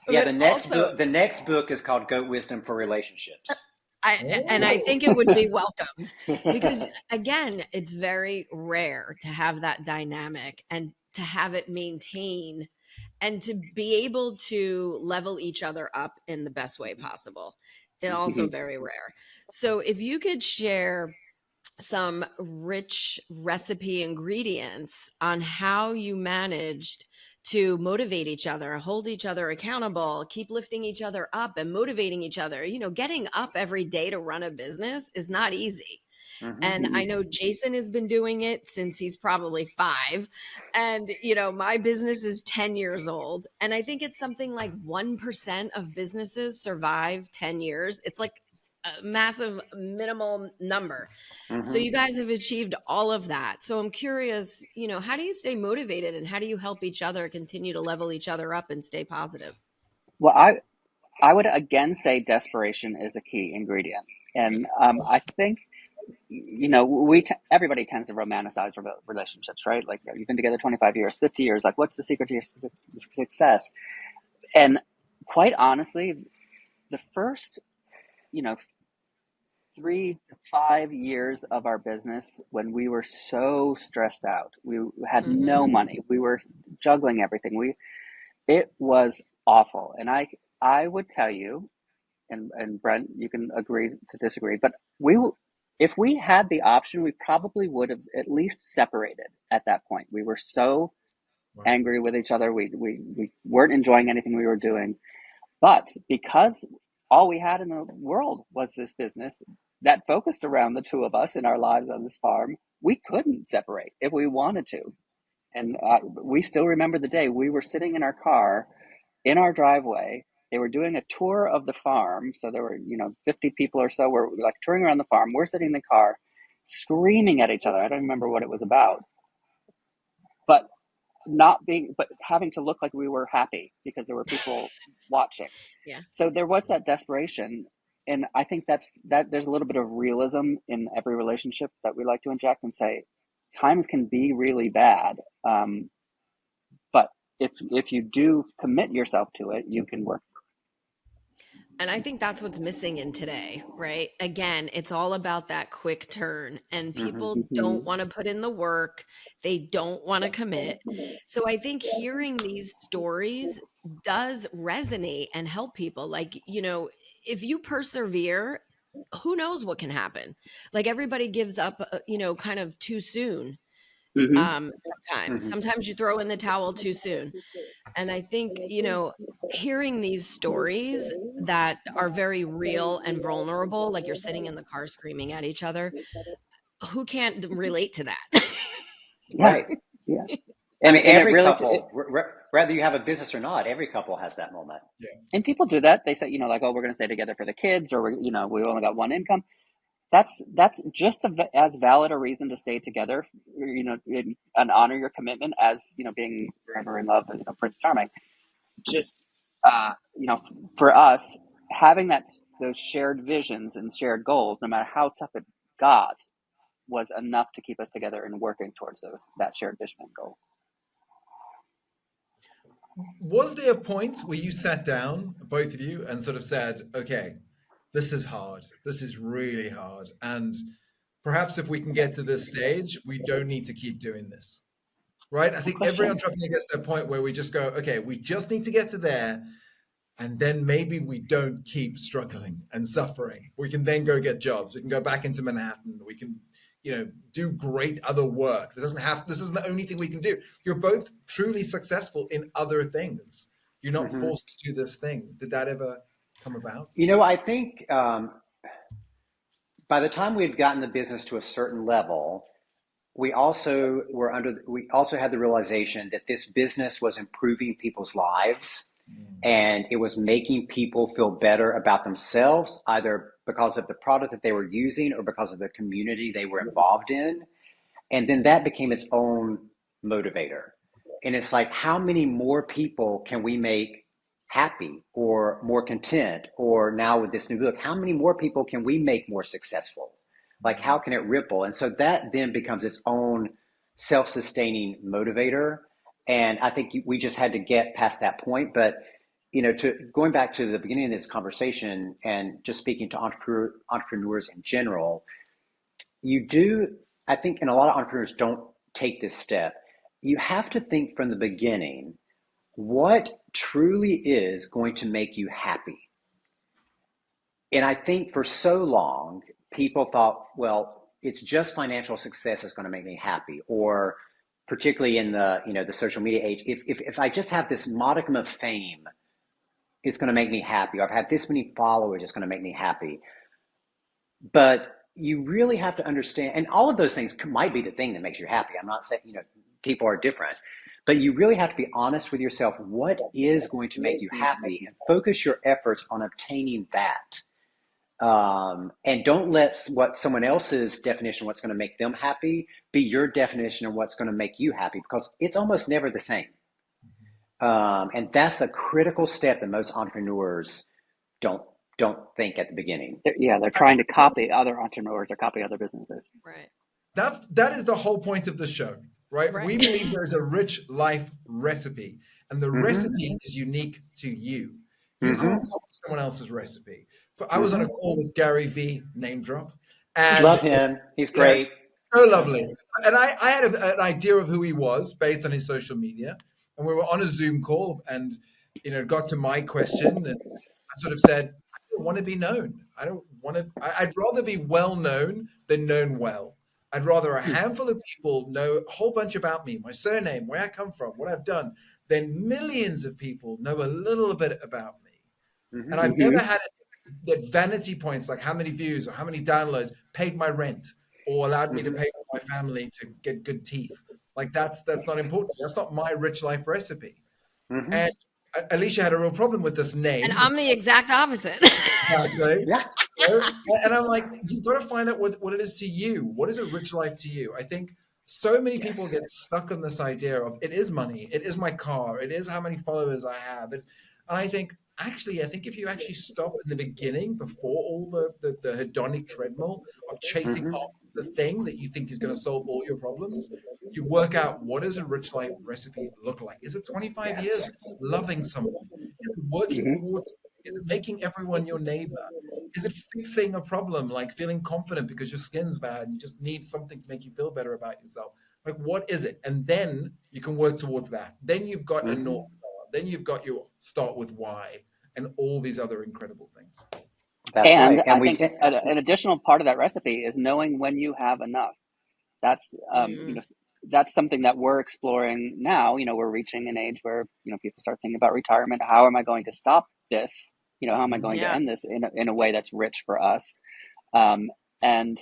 Yeah, the next book is called Goat Wisdom for Relationships.
I think it would be welcomed because, again, it's very rare to have that dynamic and to have it maintain and to be able to level each other up in the best way possible. It's also very rare. So if you could share some rich recipe ingredients on how you managed to motivate each other, hold each other accountable, keep lifting each other up and motivating each other. Getting up every day to run a business is not easy. And I know Jason has been doing it since he's probably 5. And, my business is 10 years old. And I think it's something like 1% of businesses survive 10 years. It's like a massive minimal number. So you guys have achieved all of that. So I'm curious, how do you stay motivated and how do you help each other continue to level each other up and stay positive?
Well, I would again say desperation is a key ingredient. And I think, everybody tends to romanticize relationships, right? Like you've been together 25 years, 50 years, like what's the secret to your success? And quite honestly, the first, 3 to 5 years of our business when we were so stressed out, we had no money, we were juggling everything. It was awful. And I would tell you, and Brent, you can agree to disagree, but if we had the option, we probably would have at least separated at that point. We were so angry with each other. We weren't enjoying anything we were doing. But because all we had in the world was this business that focused around the two of us in our lives on this farm, we couldn't separate if we wanted to. And we still remember the day we were sitting in our car in our driveway. They were doing a tour of the farm. So there were, 50 people or so were like touring around the farm. We're sitting in the car screaming at each other. I don't remember what it was about. But but having to look like we were happy because there were people watching.
Yeah.
So there was that desperation. And I think that there's a little bit of realism in every relationship that we like to inject and say, times can be really bad. But if you do commit yourself to it, you can work.
And I think that's what's missing in today, right? Again, it's all about that quick turn, and people don't want to put in the work. They don't want to commit. So I think hearing these stories does resonate and help people. Like, if you persevere, who knows what can happen? Like, everybody gives up, kind of too soon. Sometimes you throw in the towel too soon. And I think, hearing these stories that are very real and vulnerable, like you're sitting in the car screaming at each other, who can't relate to that?
Right.
Yeah.
I mean, every couple, whether you have a business or not, every couple has that moment.
Yeah.
And people do that. They say, like, oh, we're going to stay together for the kids, or we only got one income. That's just as valid a reason to stay together, and honor your commitment as, being forever in love, Prince Charming. Just, for us, having those shared visions and shared goals, no matter how tough it got, was enough to keep us together and working towards that shared vision and goal.
Was there a point where you sat down, both of you, and sort of said, okay, this is hard. This is really hard. And perhaps if we can get to this stage, we don't need to keep doing this. Right? I think every entrepreneur gets to a point where we just go, okay, we just need to get to there. And then maybe we don't keep struggling and suffering. We can then go get jobs. We can go back into Manhattan. We can, do great other work. This isn't the only thing we can do. You're both truly successful in other things. You're not forced to do this thing. Did that ever come about?
I think by the time we had gotten the business to a certain level, we also had the realization that this business was improving people's lives, and it was making people feel better about themselves, either because of the product that they were using or because of the community they were involved in. And then that became its own motivator. And it's like, how many more people can we make happy or more content? Or now with this new book, how many more people can we make more successful? Like, how can it ripple? And so that then becomes its own self-sustaining motivator. And I think we just had to get past that point. But, going back to the beginning of this conversation and just speaking to entrepreneurs in general, I think, and a lot of entrepreneurs don't take this step. You have to think from the beginning, what truly is going to make you happy? And I think for so long, people thought, well, it's just financial success that's going to make me happy. Or particularly in the, the social media age, if I just have this modicum of fame, it's going to make me happy. Or I've had this many followers, it's going to make me happy. But you really have to understand, and all of those things might be the thing that makes you happy. I'm not saying, people are different, but you really have to be honest with yourself. What is going to make you happy, and focus your efforts on obtaining that. And don't let what someone else's definition of what's going to make them happy be your definition of what's going to make you happy, because it's almost never the same. And that's the critical step that most entrepreneurs don't think at the beginning.
They're trying to copy other entrepreneurs or copy other businesses.
Right.
That is the whole point of the show, right? We believe there's a rich life recipe, and the recipe is unique to you. You can't copy someone else's recipe. I was on a call with Gary V, name drop. And
love him. He's great.
So lovely. And I had an idea of who he was based on his social media. And we were on a Zoom call, and got to my question, and I sort of said, I don't want to be known. I'd rather be well known than known well. I'd rather a handful of people know a whole bunch about me, my surname, where I come from, what I've done, than millions of people know a little bit about me. And I've never had that vanity points, like how many views or how many downloads, paid my rent or allowed me to pay for my family to get good teeth. Like that's not important. That's not my rich life recipe. And Alicia had a real problem with this name.
And I'm the exact opposite.
Exactly. And I'm like, you've got to find out what it is to you. What is a rich life to you? I think So many people
Yes.
get stuck on this idea of it is money, it is my car, it is how many followers I have. And I think if you actually stop in the beginning before all the hedonic treadmill of chasing
Hmm.
after the thing that you think is going to solve all your problems, you work out, what does a rich life recipe look like? Is it 25
Yes.
years loving someone? Is it working
Hmm.
towards, is it making everyone your neighbor? Is it fixing a problem, like feeling confident because your skin's bad and you just need something to make you feel better about yourself? Like, what is it? And then you can work towards that. Then you've got a
Hmm.
North Star. Then you've got your start with why and all these other incredible things.
That's
And
right.
I
And
think an additional part of that recipe is knowing when you have enough. That's
Mm.
that's something that we're exploring now. We're reaching an age where people start thinking about retirement. How am I going to stop this? How am I going to
Yeah.
end this in a way that's rich for us? Um, and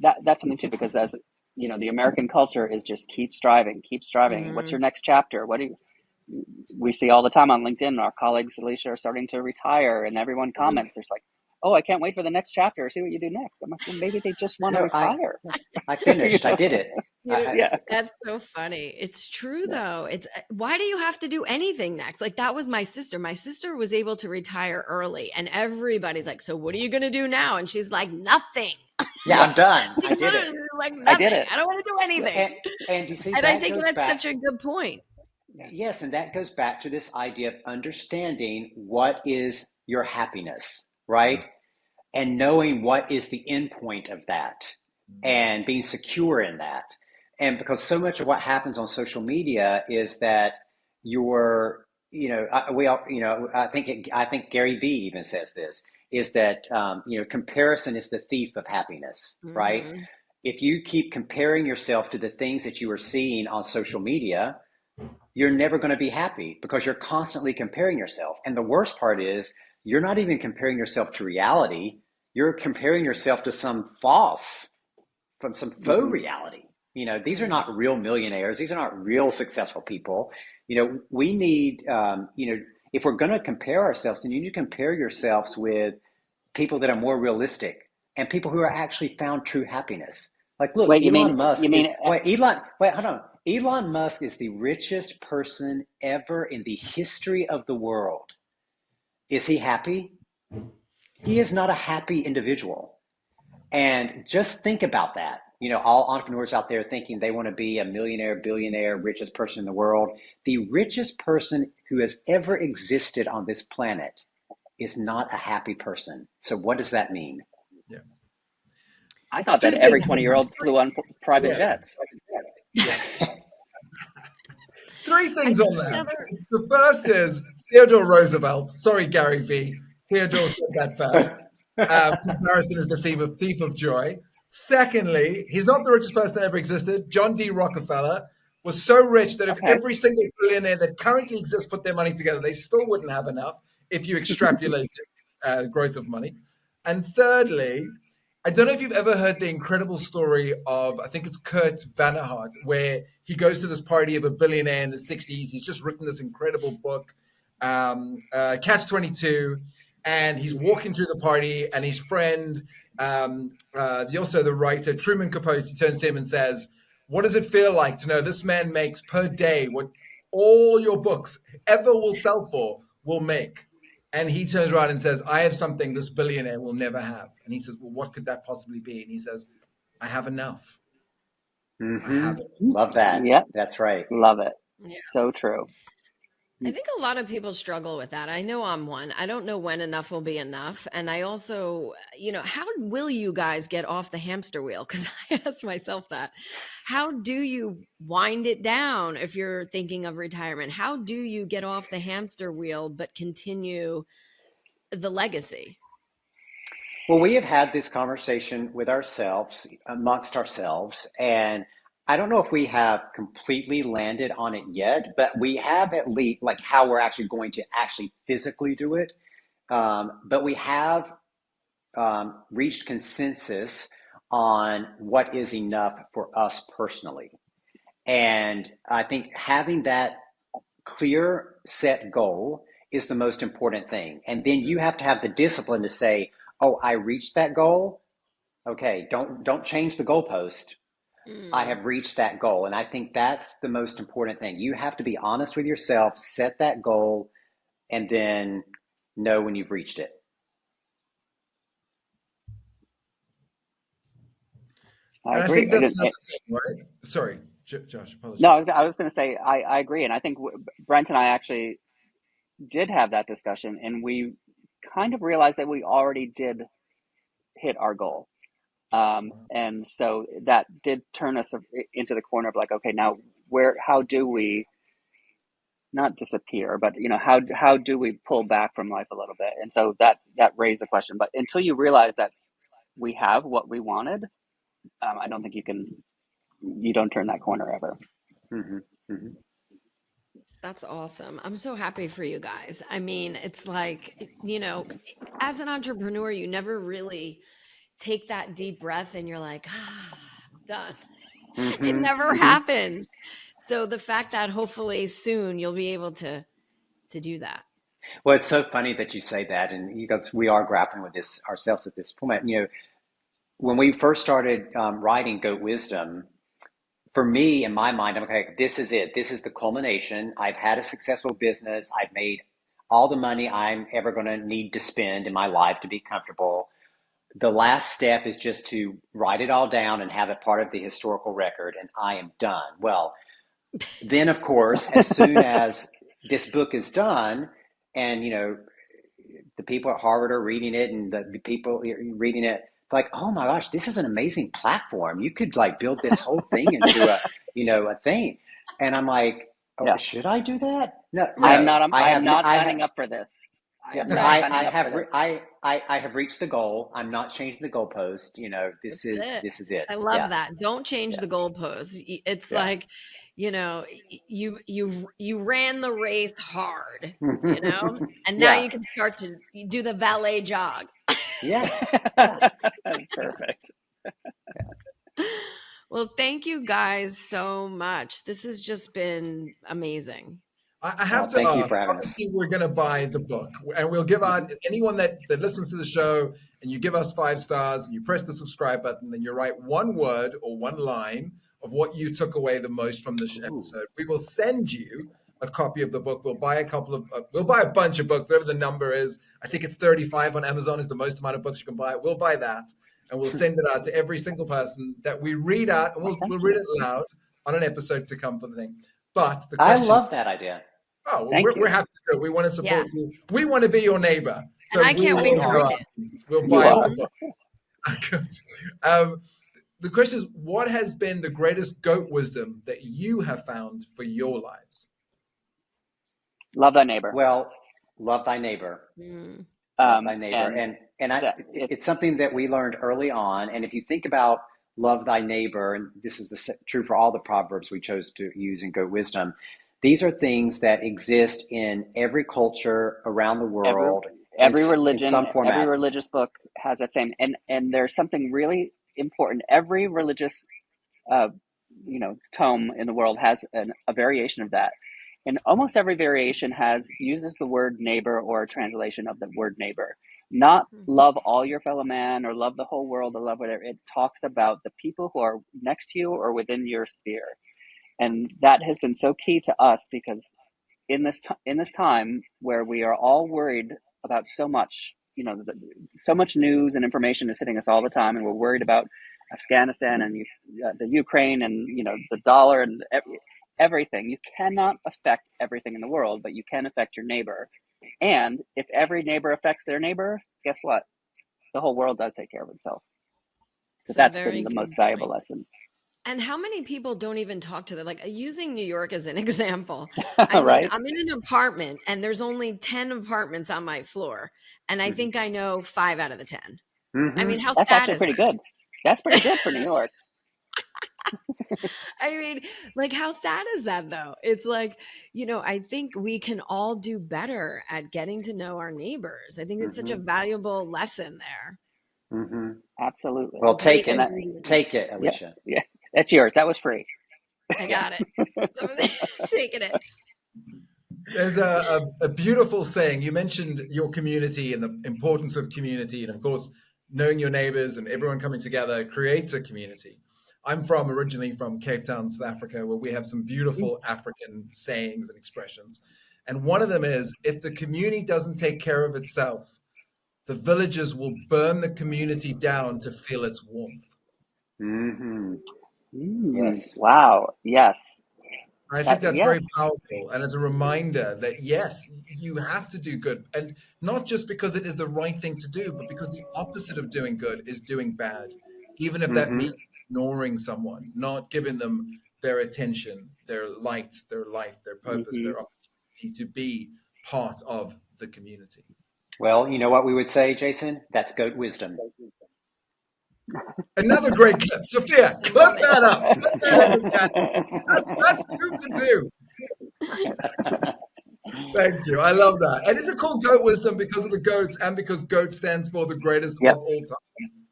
that's something too, because as the American culture is just keep striving, keep striving. What's
Hmm.
your next chapter? What do you, we see all the time on LinkedIn? Our colleagues, Alicia, are starting to retire, and everyone comments. There's like, "Oh, I can't wait for the next chapter. See what you do next." I'm like, well, maybe they just want to
no,
retire.
I
you
finished. I
know?
did it.
Yeah.
That's so funny. It's true
Yeah.
though. It's why do you have to do anything next? Like that was my sister. My sister was able to retire early and everybody's like, "So what are you going to do now?" And she's like, "Nothing."
Yeah, I'm done. I
Like,
did it.
literally, like
I did
nothing.
it.
I don't want to do anything.
And and you see
And I
that
think
goes
that's
back.
such a good point.
Yeah.
Yes, and that goes back to this idea of understanding what is your happiness, right? And knowing what is the end point of that and being secure in that. And because so much of what happens on social media is that you're, we all, I think Gary Vee even says this, is that, comparison is the thief of happiness, right?
Hmm.
If you keep comparing yourself to the things that you are seeing on social media, you're never going to be happy because you're constantly comparing yourself. And the worst part is you're not even comparing yourself to reality. You're comparing yourself to from some faux
Hmm.
reality. These are
Hmm.
not real millionaires. These are not real successful people. We need, if we're going to compare ourselves, then you need to compare yourselves with people that are more realistic and people who are actually found true happiness. Like, look,
Wait,
Hold on. Elon Musk is the richest person ever in the history of the world. Is he happy? He is not a happy individual. And just think about that. All entrepreneurs out there thinking they want to be a millionaire, billionaire, richest person in the world. The richest person who has ever existed on this planet is not a happy person. So what does that mean?
Yeah.
I thought
Two
that every
things on
20-year-old
that.
flew on private
Yeah.
jets.
Yeah. Three
I
things
think
on that.
another
The first is Theodore Roosevelt. Sorry, Gary V. Theodore said that first. Comparison is the thief of joy. Secondly, he's not the richest person that ever existed. John D. Rockefeller was so rich that if
Okay.
every single billionaire that currently exists put their money together, they still wouldn't have enough if you extrapolate growth of money. And thirdly, I don't know if you've ever heard the incredible story of, I think it's Kurt Vanahat, where he goes to this party of a billionaire in the 60s. He's just written this incredible book, Catch 22, and he's walking through the party, and his friend, also the writer, Truman Capote, turns to him and says, "What does it feel like to know this man makes per day what all your books ever will sell for will make?" And he turns around and says, "I have something this billionaire will never have." And he says, "Well, what could that possibly be?" And he says, "I have enough. I
Mm-hmm.
have it."
Love that.
Yep.
That's right.
Love it.
Yeah.
So true.
I think a lot of people struggle with that. I know I'm one. I don't know when enough will be enough. And I also, how will you guys get off the hamster wheel? Because I asked myself that. How do you wind it down if you're thinking of retirement? How do you get off the hamster wheel but continue the legacy?
Well, we have had this conversation with ourselves, amongst ourselves, and I don't know if we have completely landed on it yet, but we have at least like how we're actually going to actually physically do it. But we have reached consensus on what is enough for us personally. And I think having that clear set goal is the most important thing. And then you have to have the discipline to say, "Oh, I reached that goal. Okay, don't change the goalpost. I
Mm.
have reached that goal. And I think that's the most important thing. You have to be honest with yourself, set that goal, and then know when you've reached it.
I
And I
agree.
think that's another thing, right? Sorry, Josh,
No,
apologies.
I was going to say I agree, and I think Brent and I actually did have that discussion, and we kind of realized that we already did hit our goal. And so that did turn us into the corner of like, okay, now how do we not disappear, but how do we pull back from life a little bit? And so that raised the question. But until you realize that we have what we wanted, I don't think you don't turn that corner ever.
Mm-hmm. Mm-hmm.
That's awesome. I'm so happy for you guys. I mean, it's like, as an entrepreneur, you never really take that deep breath and you're like, done. It
Mm-hmm.
never
Mm-hmm.
happens. So the fact that hopefully soon you'll be able to do that.
Well, it's so funny that you say that, and because we are grappling with this ourselves at this point. When we first started writing Goat Wisdom, for me, in my mind, I'm okay, this is it. This is the culmination. I've had a successful business. I've made all the money I'm ever going to need to spend in my life to be comfortable. The last step is just to write it all down and have it part of the historical record, and I am done. Well, then, of course, as soon as this book is done, and the people at Harvard are reading it, and the people reading it, like, oh my gosh, this is an amazing platform. You could like build this whole thing into a thing. And I'm like, oh,
Yeah,
should I do that? No,
I am
no,
Right.
not. I am not signing up for this. I
yeah,
am not
Right.
signing up for this.
I have reached the goal. I'm not changing the goalpost. This
That's
is
it.
this is it.
I
Yeah,
love that. Don't change
Yeah,
the goalposts. It's
yeah.
like, you ran the race hard, and now
Yeah,
you can start to do the valet jog.
yeah, yeah.
perfect.
Well, thank you guys so much. This has just been amazing.
I have to
Thank you
ask.
for having us.
Obviously, we're going to buy the book, and we'll give out anyone that listens to the show, and you give us 5 stars, and you press the subscribe button, and you write one word or one line of what you took away the most from this
Ooh.
episode. We will send you a copy of the book. We'll buy we'll buy a bunch of books, whatever the number is. I think it's 35 on Amazon is the most amount of books you can buy. We'll buy that, and we'll send it out to every single person that we read out, and we'll read it aloud on an episode to come for the thing. But the
I
question.
love that idea.
Oh, well,
Thank
we're
you.
happy to do it. We want to
Yeah.
support you. We want to be your neighbor.
And
So
I can't wait to
will
read
go
it.
out. We'll
You
buy
are.
a book. Good. The question is, what has been the greatest goat wisdom that you have found for your lives?
Love thy neighbor.
Well, love thy neighbor.
Mm.
Love thy neighbor.
And
It's something that we learned early on. And if you think about love thy neighbor, and this is true for all the proverbs we chose to use in Go Wisdom, these are things that exist in every culture around the
every
world
every
in
religion,
some
every
format.
religious book has that same. And there's something really important. Every religious uh, tome in the world has a variation of that, and almost every variation uses the word neighbor or a translation of the word neighbor. Not love all your fellow man or love the whole world or love whatever. It talks about the people who are next to you or within your sphere, and that has been so key to us because in this time where we are all worried about so much, so much news and information is hitting us all the time, and we're worried about Afghanistan and the Ukraine and the dollar and everything. You cannot affect everything in the world, but you can affect your neighbor. And if every neighbor affects their neighbor, guess what? The whole world does take care of itself. So
It's a
that's
very
been the
good
most valuable
point.
lesson.
And how many people don't even talk to them? Like using New York as an example. I mean,
Right?
I'm in an apartment and there's only 10 apartments on my floor. And I think I know 5 out of the 10. I
Mm-hmm.
mean, how
That's
sad
actually
is
pretty good. That's pretty good for New York.
I mean, like, how sad is that though? It's like, I think we can all do better at getting to know our neighbors. I think it's such a
Mm-hmm.
valuable lesson there.
Mm-hmm.
Absolutely.
Well, take
Great
And
it.
that,
ingredient.
Take it,
yeah,
Alicia.
yeah, that's yours. That was free.
I
Yeah.
got it. Taking it.
There's a beautiful saying. You mentioned your community and the importance of community. And of course, knowing your neighbors and everyone coming together creates a community. I'm originally from Cape Town, South Africa, where we have some beautiful African sayings and expressions. And one of them is, if the community doesn't take care of itself, the villagers will burn the community down to feel its warmth.
Mm-hmm.
Yes. Wow. Yes.
I think that's very
Yes.
powerful. And it's a reminder that, yes, you have to do good. And not just because it is the right thing to do, but because the opposite of doing good is doing bad. Even if that means ignoring someone, not giving them their attention, their light, their life, their purpose, their opportunity to be part of the community.
Well, you know what we would say, Jason? That's goat wisdom.
Another great clip. Sophia, clip that up. Put that in the chat. That's 2 for 2. Thank you. I love that. And is it called goat wisdom because of the goats and because GOAT stands for the greatest of all time?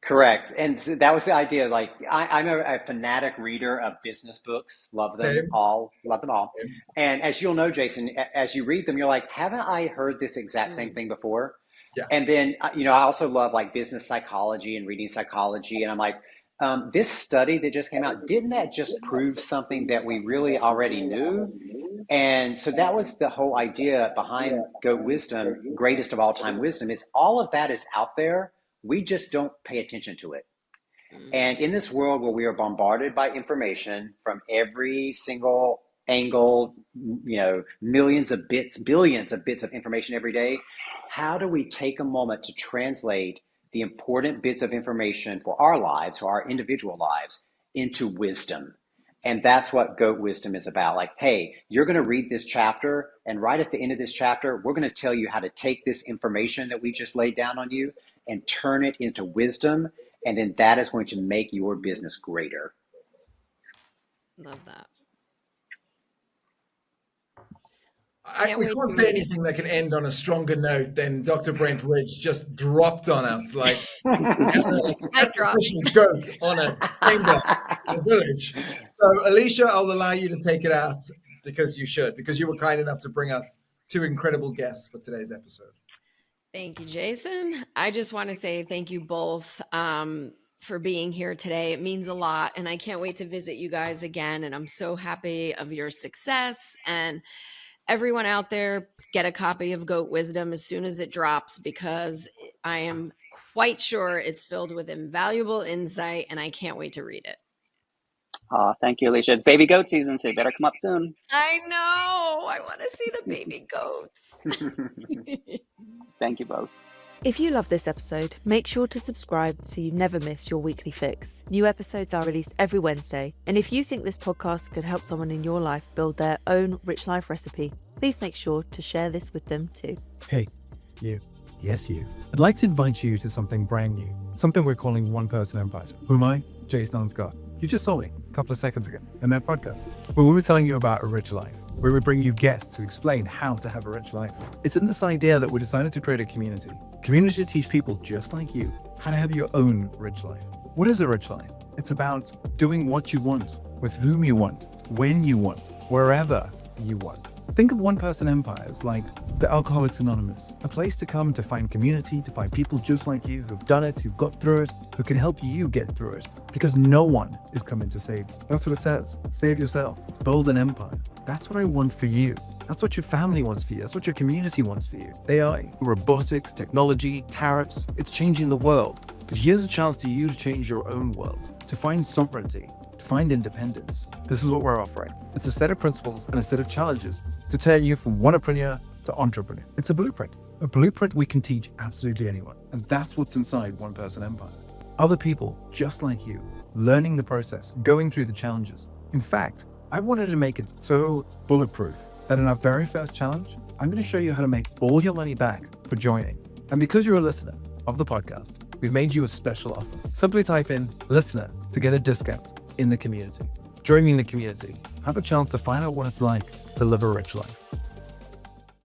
Correct. And so that was the idea. Like, I'm a fanatic reader of business books. Love them all. Love them all. And as you'll know, Jason, as you read them, you're like, haven't I heard this exact same thing before?
Yeah.
And then, I also love like business psychology and reading psychology. And I'm like, this study that just came out, didn't that just prove something that we really already knew? And so that was the whole idea behind GOAT wisdom, greatest of all time wisdom, is all of that is out there. We just don't pay attention to it. And in this world where we are bombarded by information from every single angle, millions of bits, billions of bits of information every day, how do we take a moment to translate the important bits of information for our lives, for our individual lives, into wisdom? And that's what GOAT wisdom is about. Like, hey, you're going to read this chapter, and right at the end of this chapter, we're going to tell you how to take this information that we just laid down on you and turn it into wisdom. And then that is going to make your business greater.
Love that.
We can't say anything that can end on a stronger note than Dr. Brent Ridge just dropped on us like sacrificial goat on a chamber in a village. So, Alicia, I'll allow you to take it out because you were kind enough to bring us 2 incredible guests for today's episode.
Thank you, Jason. I just want to say thank you both for being here today. It means a lot, and I can't wait to visit you guys again. And I'm so happy of your success. And everyone out there, get a copy of GOAT Wisdom as soon as it drops, because I am quite sure it's filled with invaluable insight, and I can't wait to read it.
Thank you, Alicia. It's baby goat season, so you better come up soon.
I know. I want to see the baby goats.
Thank you both.
If you love this episode, make sure to subscribe so you never miss your weekly fix. New episodes are released every Wednesday. And if you think this podcast could help someone in your life build their own rich life recipe, please make sure to share this with them too.
Hey, you. Yes, you. I'd like to invite you to something brand new. Something we're calling One Person Empires. Who am I? Jason Scott. You just saw me a couple of seconds ago in their podcast, where we were telling you about a rich life, where we bring you guests to explain how to have a rich life. It's in this idea that we decided to create a community to teach people just like you how to have your own rich life. What is a rich life? It's about doing what you want, with whom you want, when you want, wherever you want. Think of one-person empires like the Alcoholics Anonymous, a place to come to find community, to find people just like you who've done it, who've got through it, who can help you get through it. Because no one is coming to save you. That's what it says. Save yourself. Build an empire. That's what I want for you. That's what your family wants for you. That's what your community wants for you. AI, robotics, technology, tariffs, it's changing the world. But here's a chance to you to change your own world, to find sovereignty, to find independence. This is what we're offering. It's a set of principles and a set of challenges to turn you from one-upreneur to entrepreneur. It's a blueprint we can teach absolutely anyone. And that's what's inside One Person Empires. Other people just like you, learning the process, going through the challenges. In fact, I wanted to make it so bulletproof that in our very first challenge, I'm going to show you how to make all your money back for joining. And because you're a listener of the podcast, we've made you a special offer. Simply type in listener to get a discount in the community. Joining the community, have a chance to find out what it's like to live a rich life.